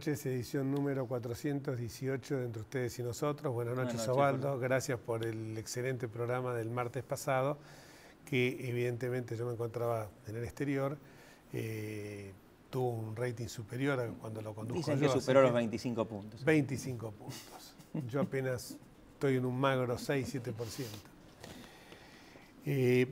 noches, edición número 418 de Entre Ustedes y Nosotros. Buenas noches, Buenas noches, Osvaldo. Juan. Gracias por el excelente programa del martes pasado, que evidentemente yo me encontraba en el exterior. Tuvo un rating superior a cuando lo conduzco Dicen yo. que superó los 25 puntos. 25 puntos. Yo apenas estoy en un magro 6-7%.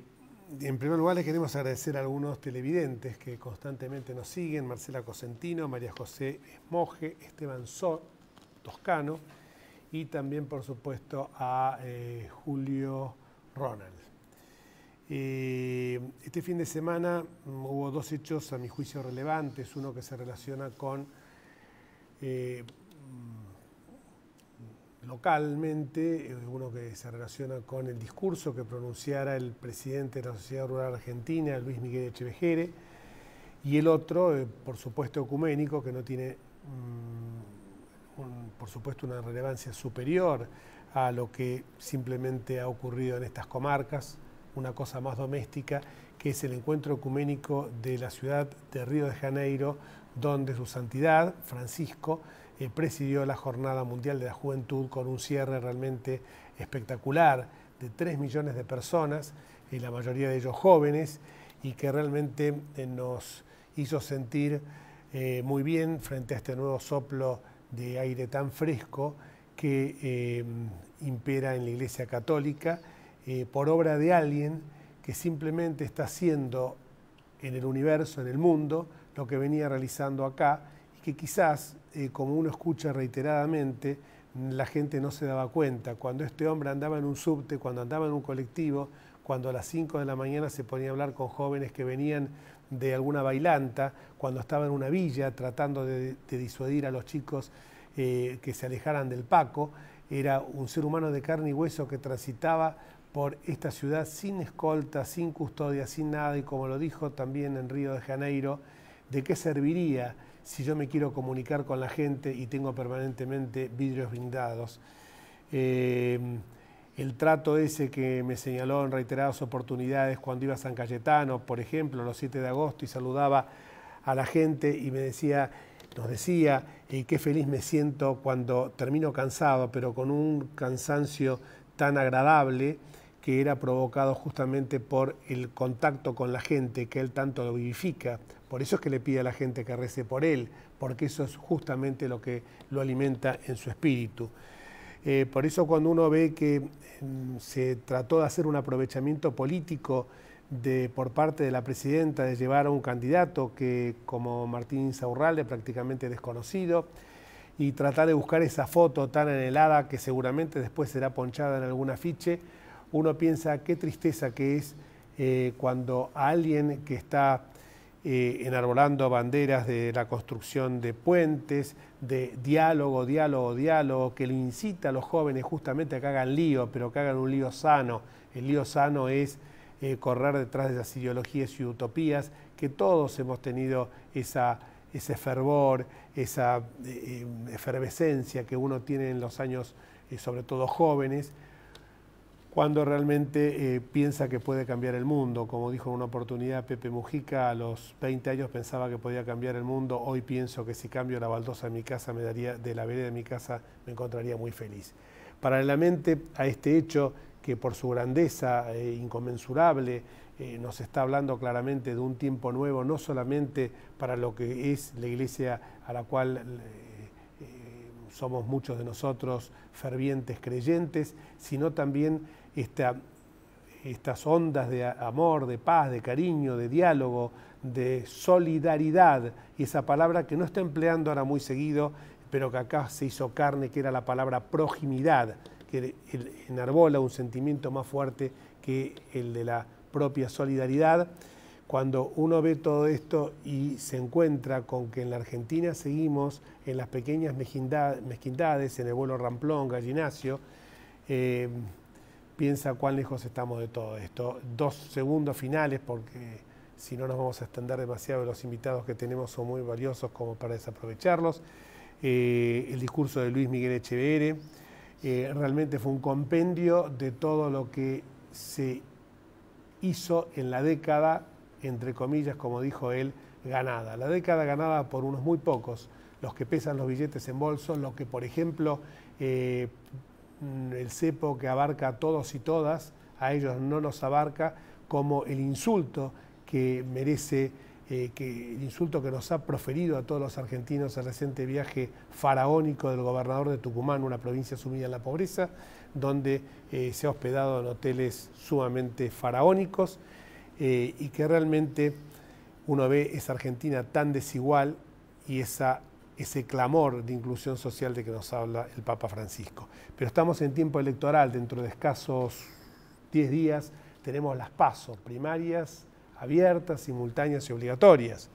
En primer lugar, les queremos agradecer a algunos televidentes que constantemente nos siguen: Marcela Cosentino, María José Esmoje, Esteban Toscano y también, por supuesto, a Julio Ronald. Este fin de semana hubo dos hechos, a mi juicio, relevantes. Uno que se relaciona con localmente, uno que se relaciona con el discurso que pronunciara el presidente de la Sociedad Rural Argentina, Luis Miguel Echevejere, y el otro, por supuesto, ecuménico, que no tiene, por supuesto, una relevancia superior a lo que simplemente ha ocurrido en estas comarcas, una cosa más doméstica, que es el encuentro ecuménico de la ciudad de Río de Janeiro, donde su santidad, Francisco, presidió la Jornada Mundial de la Juventud con un cierre realmente espectacular de 3 millones de personas, la mayoría de ellos jóvenes, y que realmente nos hizo sentir muy bien frente a este nuevo soplo de aire tan fresco que impera en la Iglesia Católica, por obra de alguien que simplemente está haciendo en el universo, en el mundo, lo que venía realizando acá, y que quizás, como uno escucha reiteradamente, la gente no se daba cuenta. Cuando este hombre andaba en un subte, cuando andaba en un colectivo, cuando a las 5 de la mañana se ponía a hablar con jóvenes que venían de alguna bailanta, cuando estaba en una villa tratando de disuadir a los chicos que se alejaran del Paco, era un ser humano de carne y hueso que transitaba por esta ciudad sin escolta, sin custodia, sin nada, y como lo dijo también en Río de Janeiro, ¿de qué serviría si yo me quiero comunicar con la gente y tengo permanentemente vidrios blindados? El trato ese que me señaló en reiteradas oportunidades cuando iba a San Cayetano, por ejemplo, los 7 de agosto, y saludaba a la gente y nos decía qué feliz me siento cuando termino cansado, pero con un cansancio tan agradable que era provocado justamente por el contacto con la gente, que él tanto lo vivifica. Por eso es que le pide a la gente que rece por él, porque eso es justamente lo que lo alimenta en su espíritu. Por eso, cuando uno ve que se trató de hacer un aprovechamiento político por parte de la presidenta de llevar a un candidato que, como Martín Insaurralde, prácticamente desconocido, y tratar de buscar esa foto tan anhelada que seguramente después será ponchada en algún afiche, uno piensa qué tristeza que es cuando a alguien que está enarbolando banderas de la construcción de puentes, de diálogo, que le incita a los jóvenes justamente a que hagan lío, pero que hagan un lío sano. El lío sano es correr detrás de esas ideologías y utopías, que todos hemos tenido ese fervor, esa efervescencia que uno tiene en los años, sobre todo jóvenes, cuando realmente piensa que puede cambiar el mundo. Como dijo en una oportunidad Pepe Mujica, a los 20 años pensaba que podía cambiar el mundo. Hoy pienso que si cambio la baldosa de mi casa, de la vereda de mi casa, me encontraría muy feliz. Paralelamente a este hecho, que por su grandeza inconmensurable nos está hablando claramente de un tiempo nuevo, no solamente para lo que es la iglesia a la cual somos muchos de nosotros fervientes creyentes, sino también estas ondas de amor, de paz, de cariño, de diálogo, de solidaridad, y esa palabra que no está empleando ahora muy seguido, pero que acá se hizo carne, que era la palabra proximidad, que enarbola un sentimiento más fuerte que el de la propia solidaridad. Cuando uno ve todo esto y se encuentra con que en la Argentina seguimos en las pequeñas mezquindades, en el vuelo Ramplón, Gallinacio, piensa cuán lejos estamos de todo esto. 2 segundos finales, porque si no nos vamos a extender demasiado, los invitados que tenemos son muy valiosos como para desaprovecharlos. El discurso de Luis Miguel Echevejere realmente fue un compendio de todo lo que se hizo en la década, entre comillas, como dijo él, ganada. La década ganada por unos muy pocos, los que pesan los billetes en bolso, lo que, por ejemplo, el cepo que abarca a todos y todas, a ellos no nos abarca, como el insulto que merece, el insulto que nos ha proferido a todos los argentinos el reciente viaje faraónico del gobernador de Tucumán, una provincia sumida en la pobreza, donde se ha hospedado en hoteles sumamente faraónicos y que realmente uno ve esa Argentina tan desigual y ese clamor de inclusión social de que nos habla el Papa Francisco. Pero estamos en tiempo electoral, dentro de escasos 10 días tenemos las PASO, primarias, abiertas, simultáneas y obligatorias.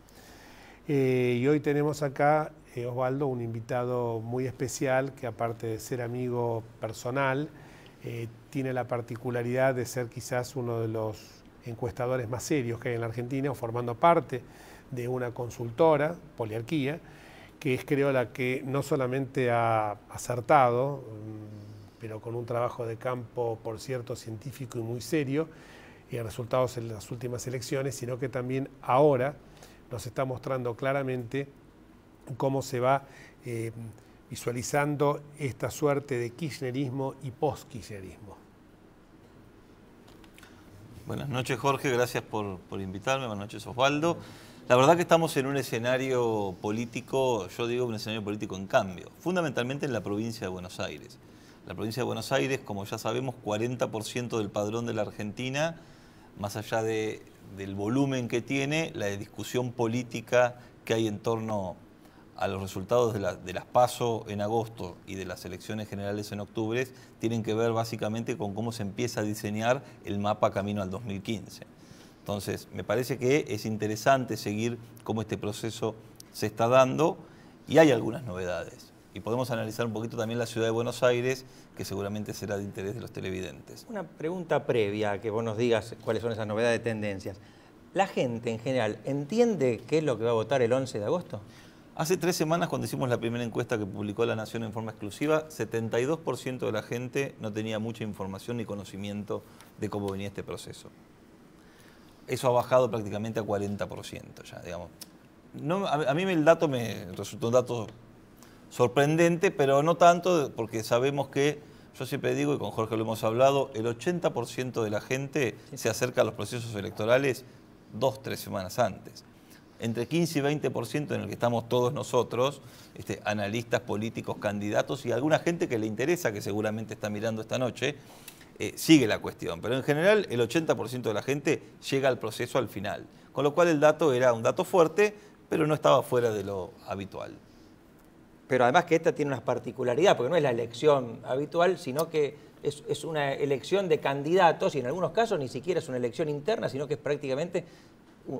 Y hoy tenemos acá, Osvaldo, un invitado muy especial que, aparte de ser amigo personal, tiene la particularidad de ser quizás uno de los encuestadores más serios que hay en la Argentina, o formando parte de una consultora, Poliarquía, que es, creo, la que no solamente ha acertado, pero con un trabajo de campo, por cierto, científico y muy serio, y resultados en las últimas elecciones, sino que también ahora nos está mostrando claramente cómo se va visualizando esta suerte de kirchnerismo y post-kirchnerismo. Buenas noches, Jorge, gracias por invitarme. Buenas noches, Osvaldo. La verdad que estamos en un escenario político, yo digo un escenario político en cambio, fundamentalmente en la provincia de Buenos Aires. La provincia de Buenos Aires, como ya sabemos, 40% del padrón de la Argentina, más allá del volumen que tiene, la discusión política que hay en torno a los resultados de las PASO en agosto y de las elecciones generales en octubre, tienen que ver básicamente con cómo se empieza a diseñar el mapa camino al 2015. Entonces, me parece que es interesante seguir cómo este proceso se está dando y hay algunas novedades. Y podemos analizar un poquito también la ciudad de Buenos Aires, que seguramente será de interés de los televidentes. Una pregunta previa a que vos nos digas cuáles son esas novedades de tendencias. ¿La gente en general entiende qué es lo que va a votar el 11 de agosto? Hace 3 semanas, cuando hicimos la primera encuesta que publicó La Nación en forma exclusiva, 72% de la gente no tenía mucha información ni conocimiento de cómo venía este proceso. Eso ha bajado prácticamente a 40% ya, digamos. No, a mí el dato me resultó un dato sorprendente, pero no tanto, porque sabemos que, yo siempre digo, y con Jorge lo hemos hablado, el 80% de la gente se acerca a los procesos electorales 2 o 3 semanas antes. Entre 15 y 20% en el que estamos todos nosotros, analistas políticos, candidatos y alguna gente que le interesa, que seguramente está mirando esta noche, sigue la cuestión. Pero en general el 80% de la gente llega al proceso al final. Con lo cual el dato era un dato fuerte, pero no estaba fuera de lo habitual. Pero además que esta tiene una particularidad, porque no es la elección habitual, sino que es una elección de candidatos y en algunos casos ni siquiera es una elección interna, sino que es prácticamente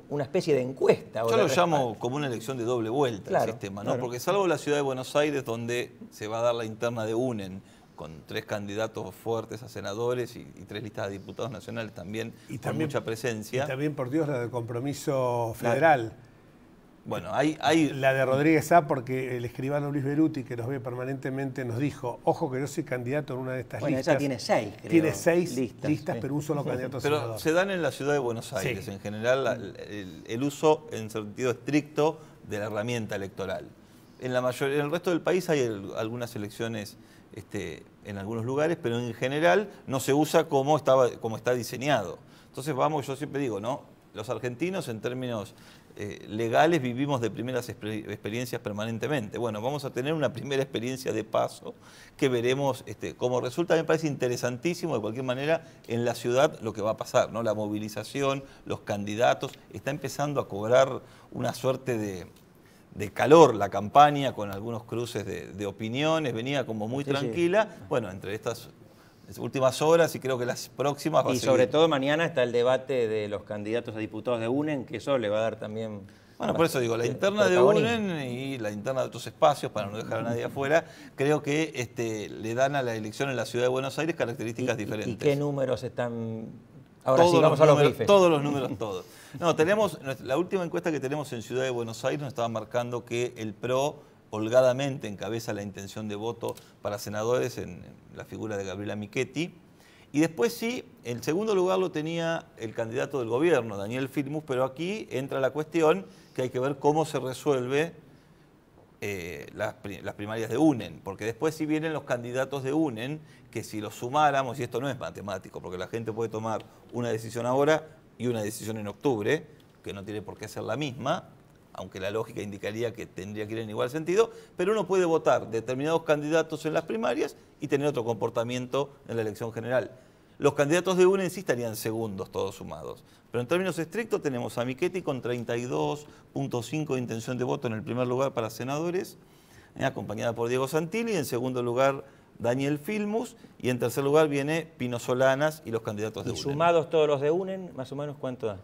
una especie de encuesta. Yo lo llamo como una elección de doble vuelta, claro, el sistema, ¿no? Claro. Porque salvo la ciudad de Buenos Aires, donde se va a dar la interna de UNEN, con 3 candidatos fuertes a senadores y 3 listas de diputados nacionales también, con mucha presencia. Y también, por Dios, la de Compromiso Federal. Bueno, la de Rodríguez A, porque el escribano Luis Beruti, que nos ve permanentemente, nos dijo, ojo que yo soy candidato en una de estas listas. Bueno, ella tiene 6, creo. Tiene 6 listas, sí, pero un solo candidato pero senador. Se dan en la ciudad de Buenos Aires, sí. En general, el uso en sentido estricto de la herramienta electoral. En el resto del país hay algunas elecciones en algunos lugares, pero en general no se usa como está diseñado. Entonces yo siempre digo, ¿no? Los argentinos en términos legales vivimos de primeras experiencias permanentemente. Bueno, vamos a tener una primera experiencia de paso que veremos cómo resulta. Me parece interesantísimo, de cualquier manera, en la ciudad lo que va a pasar, ¿no? La movilización, los candidatos, está empezando a cobrar una suerte de calor la campaña, con algunos cruces de opiniones, venía como muy tranquila. Bueno, entre estas últimas horas y creo que las próximas va a seguir. Y sobre todo mañana está el debate de los candidatos a diputados de UNEN, que eso le va a dar también... Bueno, por eso digo, la interna de UNEN y la interna de otros espacios, para no dejar a nadie afuera, creo que le dan a la elección en la ciudad de Buenos Aires características diferentes. ¿Y qué números están...? Ahora sí, vamos a los bifes. Todos los números, todos. No, la última encuesta que tenemos en Ciudad de Buenos Aires nos estaba marcando que el PRO holgadamente encabeza la intención de voto para senadores en la figura de Gabriela Michetti. Y después sí, en segundo lugar lo tenía el candidato del gobierno, Daniel Filmus, pero aquí entra la cuestión que hay que ver cómo se resuelve las primarias de UNEN, porque después sí vienen los candidatos de UNEN, que si los sumáramos, y esto no es matemático, porque la gente puede tomar una decisión ahora y una decisión en octubre, que no tiene por qué ser la misma, aunque la lógica indicaría que tendría que ir en igual sentido, pero uno puede votar determinados candidatos en las primarias y tener otro comportamiento en la elección general. Los candidatos de UNEN sí estarían segundos todos sumados, pero en términos estrictos tenemos a Michetti con 32.5 de intención de voto en el primer lugar para senadores, acompañada por Diego Santilli, en segundo lugar Daniel Filmus, y en tercer lugar viene Pino Solanas y los candidatos de UNEN. ¿Y sumados todos los de UNEN, más o menos cuánto da?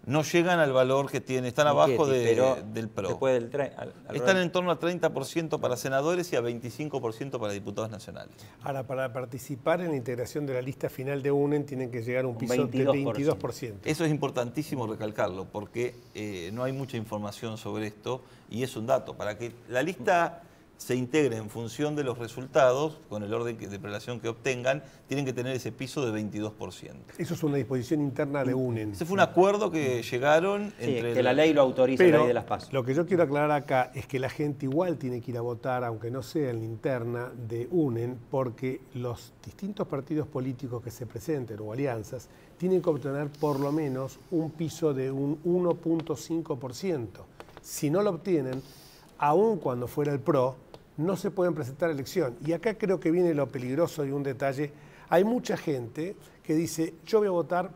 No llegan al valor que tiene, están Michetti, abajo pero del PRO. Después del Están en torno a 30% para senadores y a 25% para diputados nacionales. Ahora, para participar en la integración de la lista final de UNEN tienen que llegar a un piso 22%. del 22%. Eso es importantísimo recalcarlo, porque no hay mucha información sobre esto y es un dato. Para que la lista se integre en función de los resultados, con el orden de prelación que obtengan, tienen que tener ese piso de 22%. Eso es una disposición interna de UNEN. Ese fue un acuerdo que llegaron Sí, entre... que la ley lo autoriza, la ley de las PASO. Lo que yo quiero aclarar acá es que la gente igual tiene que ir a votar, aunque no sea en la interna de UNEN, porque los distintos partidos políticos que se presenten o alianzas tienen que obtener por lo menos un piso de un 1.5%. Si no lo obtienen, aun cuando fuera el PRO, no se pueden presentar a elección. Y acá creo que viene lo peligroso y un detalle. Hay mucha gente que dice, yo voy a votar,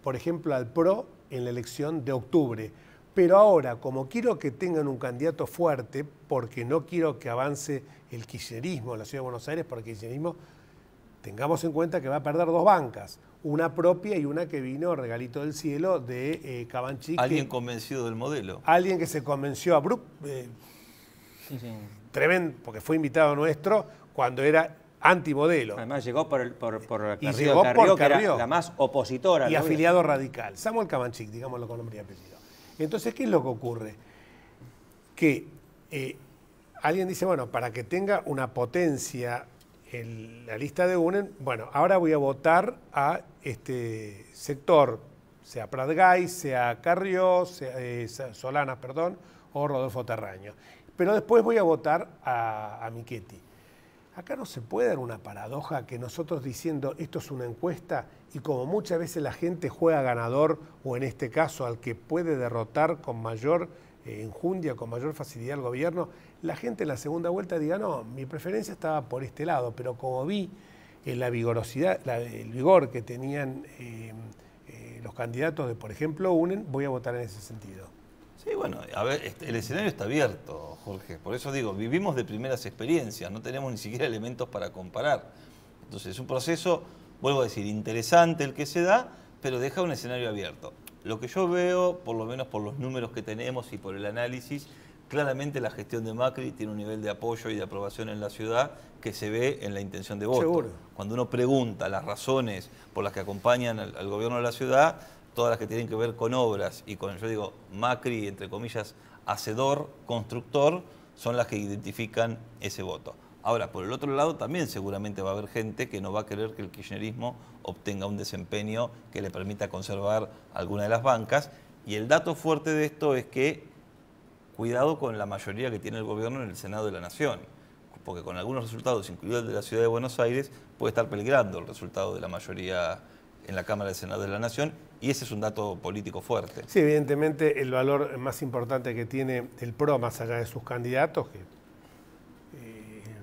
por ejemplo, al PRO en la elección de octubre, pero ahora, como quiero que tengan un candidato fuerte, porque no quiero que avance el kirchnerismo en la Ciudad de Buenos Aires, porque el kirchnerismo, tengamos en cuenta que va a perder dos bancas, una propia y una que vino regalito del cielo de Cabanchí. ¿Alguien convencido del modelo? Alguien que se convenció Sí, sí. tremendo, porque fue invitado nuestro cuando era antimodelo. Además llegó por Y llegó por que era Carrió. la más opositora. Y ¿no? afiliado radical. Samuel Cabanchik, digámoslo con nombre y apellido. Entonces, ¿qué es lo que ocurre? Que alguien dice, bueno, para que tenga una potencia la lista de UNEN, bueno, ahora voy a votar a este sector, sea Pratgay, sea Carrió, sea Solanas, perdón, o Rodolfo Terraño. Pero después voy a votar a Michetti. Acá no se puede dar una paradoja que nosotros diciendo esto es una encuesta y como muchas veces la gente juega ganador o en este caso al que puede derrotar con mayor enjundia, con mayor facilidad al gobierno, la gente en la segunda vuelta diga no, mi preferencia estaba por este lado, pero como vi la vigorosidad, el vigor que tenían los candidatos de, por ejemplo, UNEN, voy a votar en ese sentido. Sí, bueno, a ver, el escenario está abierto, Jorge. Por eso digo, vivimos de primeras experiencias, no tenemos ni siquiera elementos para comparar. Entonces es un proceso, vuelvo a decir, interesante el que se da, pero deja un escenario abierto. Lo que yo veo, por lo menos por los números que tenemos y por el análisis, claramente la gestión de Macri tiene un nivel de apoyo y de aprobación en la ciudad que se ve en la intención de voto. Seguro. Cuando uno pregunta las razones por las que acompañan al gobierno de la ciudad, todas las que tienen que ver con obras y con, yo digo, Macri, entre comillas, hacedor, constructor, son las que identifican ese voto. Ahora, por el otro lado, también seguramente va a haber gente que no va a querer que el kirchnerismo obtenga un desempeño que le permita conservar alguna de las bancas. Y el dato fuerte de esto es que, cuidado con la mayoría que tiene el gobierno en el Senado de la Nación, porque con algunos resultados, incluido el de la Ciudad de Buenos Aires, puede estar peligrando el resultado de la mayoría en la Cámara del Senado de la Nación, y ese es un dato político fuerte. Sí, evidentemente el valor más importante que tiene el PRO, más allá de sus candidatos, que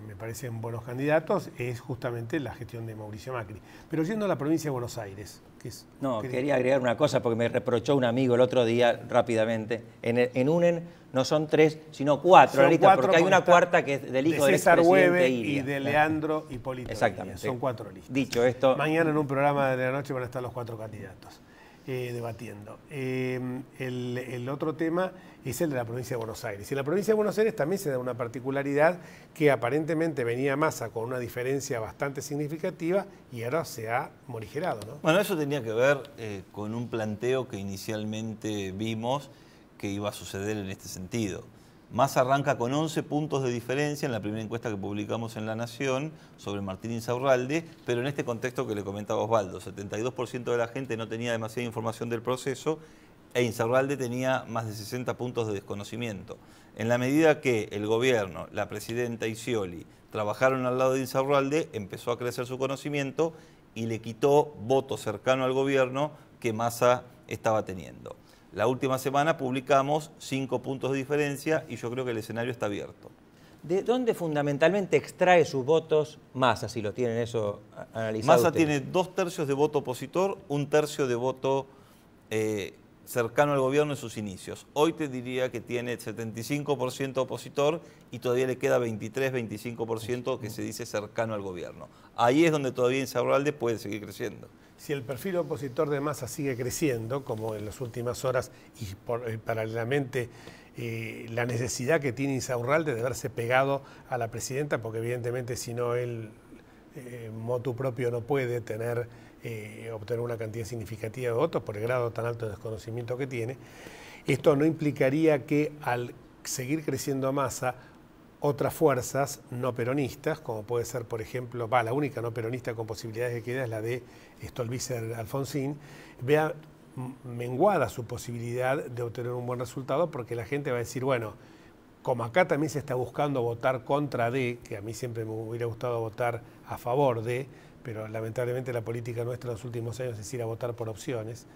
me parecen buenos candidatos, es justamente la gestión de Mauricio Macri. Pero yendo a la provincia de Buenos Aires, que es... No, quería agregar una cosa porque me reprochó un amigo el otro día rápidamente. En UNEN no son 3, sino 4 Son la lista, 4 porque hay una está cuarta que es del hijo de del César expresidente Hueve Ilia. y de Leandro Hipólito. Exactamente. Ilia. Son 4 listas. Dicho esto... Mañana en un programa de la noche van a estar los 4 candidatos debatiendo. El otro tema es el de la provincia de Buenos Aires. Y en la provincia de Buenos Aires también se da una particularidad que aparentemente venía Massa con una diferencia bastante significativa y ahora se ha morigerado, ¿no? Bueno, eso tenía que ver con un planteo que inicialmente vimos que iba a suceder en este sentido. Massa arranca con 11 puntos de diferencia en la primera encuesta que publicamos en La Nación sobre Martín Insaurralde, pero en este contexto que le comentaba Osvaldo, 72% de la gente no tenía demasiada información del proceso, e Insaurralde tenía más de 60 puntos de desconocimiento. En la medida que el gobierno, la presidenta y Scioli trabajaron al lado de Insaurralde, empezó a crecer su conocimiento y le quitó voto cercano al gobierno que Massa estaba teniendo. La última semana publicamos 5 puntos de diferencia y yo creo que el escenario está abierto. ¿De dónde fundamentalmente extrae sus votos Massa, si lo tienen eso analizado? Massa ustedes? tiene 2/3 de voto opositor, 1/3 de voto cercano al gobierno en sus inicios. Hoy te diría que tiene 75% opositor y todavía le queda 23-25% que se dice cercano al gobierno. Ahí es donde todavía Insaurralde puede seguir creciendo. Si el perfil opositor de Massa sigue creciendo, como en las últimas horas, y paralelamente la necesidad que tiene Insaurralde de verse pegado a la presidenta, porque evidentemente si no él, motu propio, no puede obtener una cantidad significativa de votos por el grado tan alto de desconocimiento que tiene, esto no implicaría que al seguir creciendo Massa, otras fuerzas no peronistas, como puede ser, por ejemplo, la única no peronista con posibilidades de queda es la de Stolbizer Alfonsín, vea menguada su posibilidad de obtener un buen resultado, porque la gente va a decir, bueno, como acá también se está buscando votar contra D, que a mí siempre me hubiera gustado votar a favor de, pero lamentablemente la política nuestra en los últimos años es ir a votar por opciones,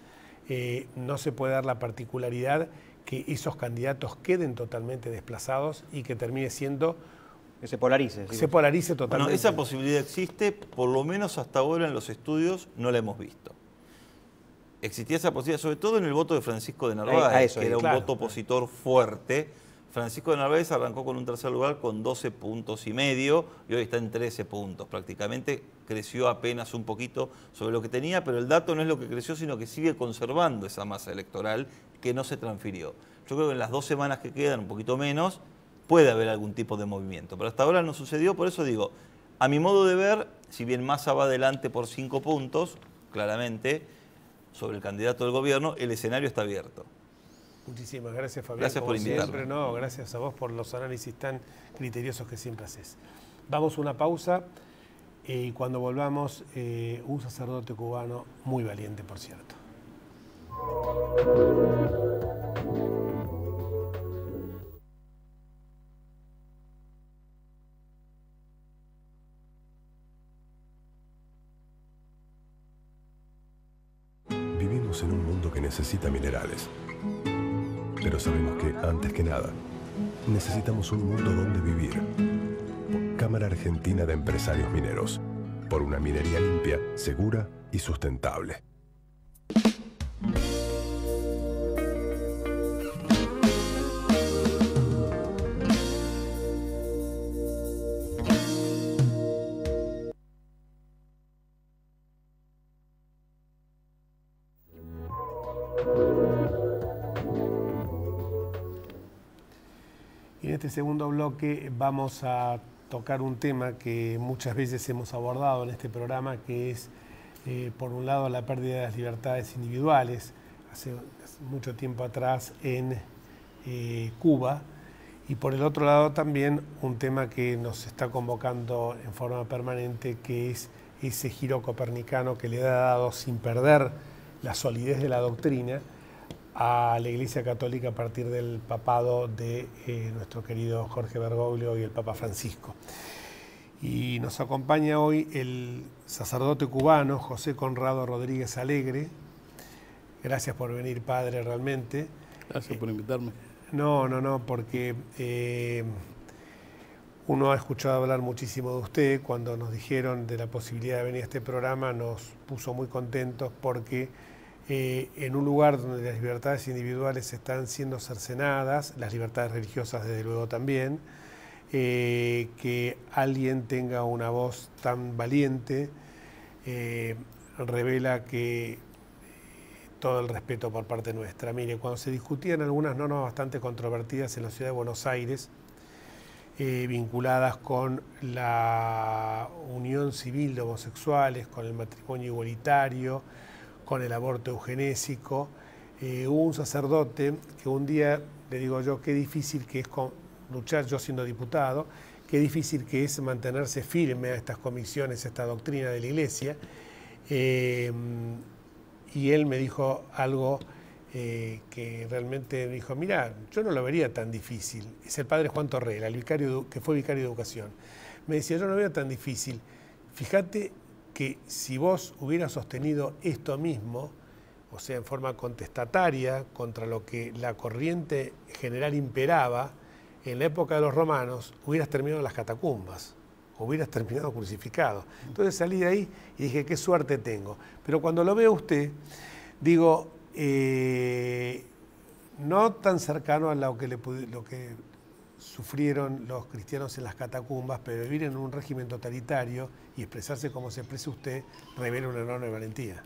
no se puede dar la particularidad que esos candidatos queden totalmente desplazados y que termine siendo... Que se polarice. Se polarice totalmente. Bueno, esa posibilidad existe, por lo menos hasta ahora en los estudios no la hemos visto. Existía esa posibilidad, sobre todo en el voto de Francisco de Narváez, que era un voto opositor fuerte. Francisco de Narváez arrancó con un tercer lugar con 12,5 puntos y hoy está en 13 puntos. Prácticamente creció apenas un poquito sobre lo que tenía, pero el dato no es lo que creció, sino que sigue conservando esa masa electoral que no se transfirió. Yo creo que en las 2 semanas que quedan, un poquito menos, puede haber algún tipo de movimiento. Pero hasta ahora no sucedió, por eso digo, a mi modo de ver, si bien Massa va adelante por 5 puntos, claramente, sobre el candidato del gobierno, el escenario está abierto. Muchísimas gracias, Fabián. Gracias por invitarme. Siempre, no, gracias a vos por los análisis tan criteriosos que siempre haces. Vamos a una pausa y cuando volvamos, un sacerdote cubano muy valiente, por cierto. Vivimos en un mundo que necesita minerales. Pero sabemos que, antes que nada, necesitamos un mundo donde vivir. Cámara Argentina de Empresarios Mineros. Por una minería limpia, segura y sustentable. Y en este segundo bloque vamos a tocar un tema que muchas veces hemos abordado en este programa, que es, por un lado, la pérdida de las libertades individuales, hace mucho tiempo atrás en Cuba, y por el otro lado también un tema que nos está convocando en forma permanente, que es ese giro copernicano que le ha dado, sin perder la solidez de la doctrina, a la Iglesia Católica a partir del papado de nuestro querido Jorge Bergoglio y el Papa Francisco. Y nos acompaña hoy el sacerdote cubano José Conrado Rodríguez Alegre. Gracias por venir, padre, realmente. Gracias por invitarme. No, porque uno ha escuchado hablar muchísimo de usted. Cuando nos dijeron de la posibilidad de venir a este programa nos puso muy contentos porque en un lugar donde las libertades individuales están siendo cercenadas, las libertades religiosas desde luego también, que alguien tenga una voz tan valiente revela que todo el respeto por parte nuestra. Mire, cuando se discutían algunas normas bastante controvertidas en la ciudad de Buenos Aires, vinculadas con la unión civil de homosexuales, con el matrimonio igualitario, con el aborto eugenésico, hubo un sacerdote que un día, le digo yo, qué difícil que es luchar, yo siendo diputado, qué difícil que es mantenerse firme a estas comisiones, a esta doctrina de la Iglesia, y él me dijo algo que realmente dijo, mira, yo no lo vería tan difícil. Es el padre Juan Torrela, el vicario, que fue vicario de educación. Me decía, yo no lo vería tan difícil. Fíjate que si vos hubieras sostenido esto mismo, o sea, en forma contestataria contra lo que la corriente general imperaba, en la época de los romanos, hubieras terminado en las catacumbas, hubieras terminado crucificado. Entonces salí de ahí y dije, qué suerte tengo. Pero cuando lo veo a usted, digo, no tan cercano a lo que sufrieron los cristianos en las catacumbas, pero vivir en un régimen totalitario y expresarse como se expresa usted, revela una enorme valentía.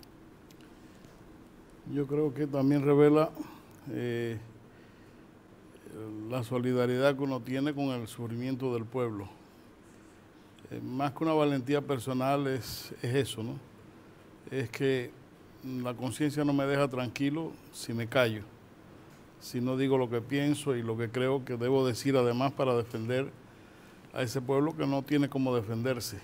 Yo creo que también revela la solidaridad que uno tiene con el sufrimiento del pueblo. Más que una valentía personal es eso, ¿no? Es que la conciencia no me deja tranquilo si me callo, si no digo lo que pienso y lo que creo que debo decir además para defender a ese pueblo que no tiene cómo defenderse.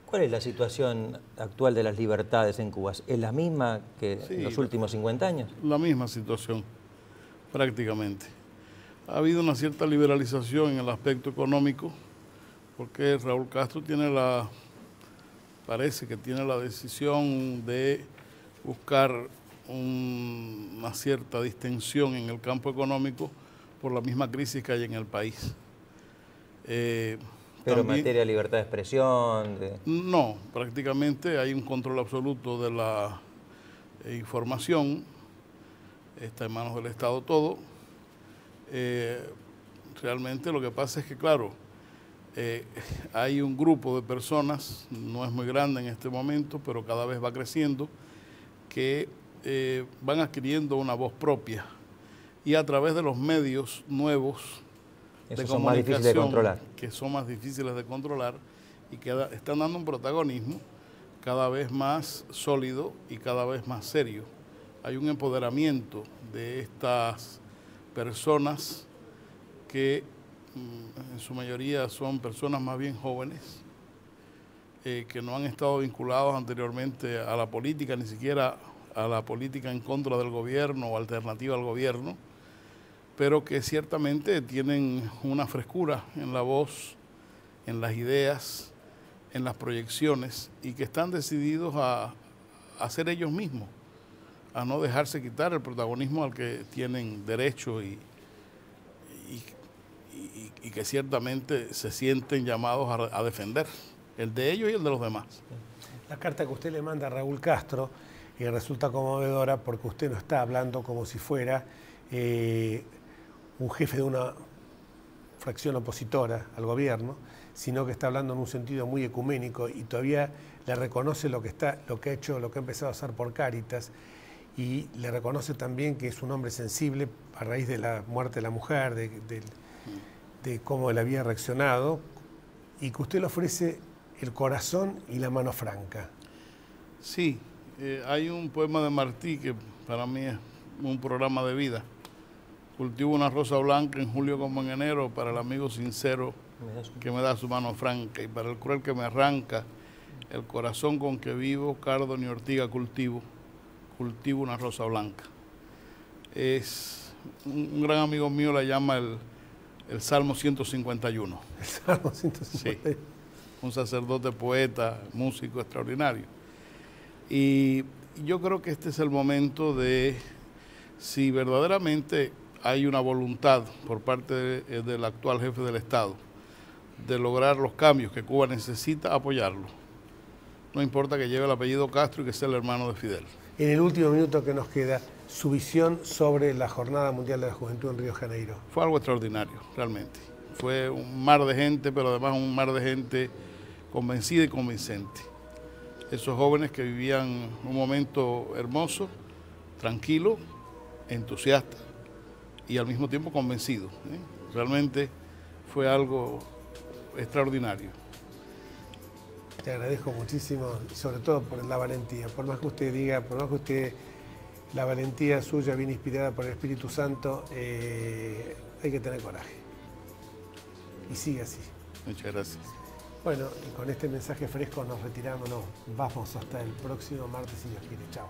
¿Cuál es la situación actual de las libertades en Cuba? ¿Es la misma que en los últimos 50 años? La misma situación, prácticamente. Ha habido una cierta liberalización en el aspecto económico, porque Raúl Castro parece que tiene la decisión de buscar una cierta distensión en el campo económico por la misma crisis que hay en el país. ¿Pero en materia de libertad de expresión? No, prácticamente hay un control absoluto de la información, está en manos del Estado todo. Realmente lo que pasa es que, claro, hay un grupo de personas, no es muy grande en este momento, pero cada vez va creciendo, que van adquiriendo una voz propia y a través de los medios nuevos de comunicación, más difíciles de controlar, que son más difíciles de controlar y que están dando un protagonismo cada vez más sólido y cada vez más serio. Hay un empoderamiento de estas personas que en su mayoría son personas más bien jóvenes, que no han estado vinculados anteriormente a la política, ni siquiera a la política en contra del gobierno o alternativa al gobierno, pero que ciertamente tienen una frescura en la voz, en las ideas, en las proyecciones, y que están decididos a ser ellos mismos, a no dejarse quitar el protagonismo al que tienen derecho y que ciertamente se sienten llamados a defender, el de ellos y el de los demás. La carta que usted le manda a Raúl Castro resulta conmovedora porque usted no está hablando como si fuera un jefe de una fracción opositora al gobierno, sino que está hablando en un sentido muy ecuménico y todavía le reconoce lo que ha empezado a hacer por Cáritas, y le reconoce también que es un hombre sensible a raíz de la muerte de la mujer, de cómo él había reaccionado, y que usted le ofrece el corazón y la mano franca. Sí, hay un poema de Martí que para mí es un programa de vida. Cultivo una rosa blanca en julio como en enero para el amigo sincero que me da su mano franca, y para el cruel que me arranca el corazón con que vivo, cardo ni ortiga cultivo una rosa blanca. Es un gran amigo mío, la llama el Salmo 151. El Salmo 151. Sí, un sacerdote, poeta, músico extraordinario. Y yo creo que este es el momento de, si verdaderamente hay una voluntad por parte del actual jefe del Estado de lograr los cambios que Cuba necesita, apoyarlo. No importa que lleve el apellido Castro y que sea el hermano de Fidel. En el último minuto que nos queda, su visión sobre la Jornada Mundial de la Juventud en Río de Janeiro. Fue algo extraordinario, realmente. Fue un mar de gente, pero además un mar de gente convencida y convincente. Esos jóvenes que vivían un momento hermoso, tranquilo, entusiasta y al mismo tiempo convencido. Realmente fue algo extraordinario. Te agradezco muchísimo, sobre todo por la valentía. Por más que usted diga, la valentía suya viene inspirada por el Espíritu Santo, hay que tener coraje. Y sigue así. Muchas gracias. Bueno, y con este mensaje fresco nos retiramos, vamos hasta el próximo martes, si Dios quiere. Chao.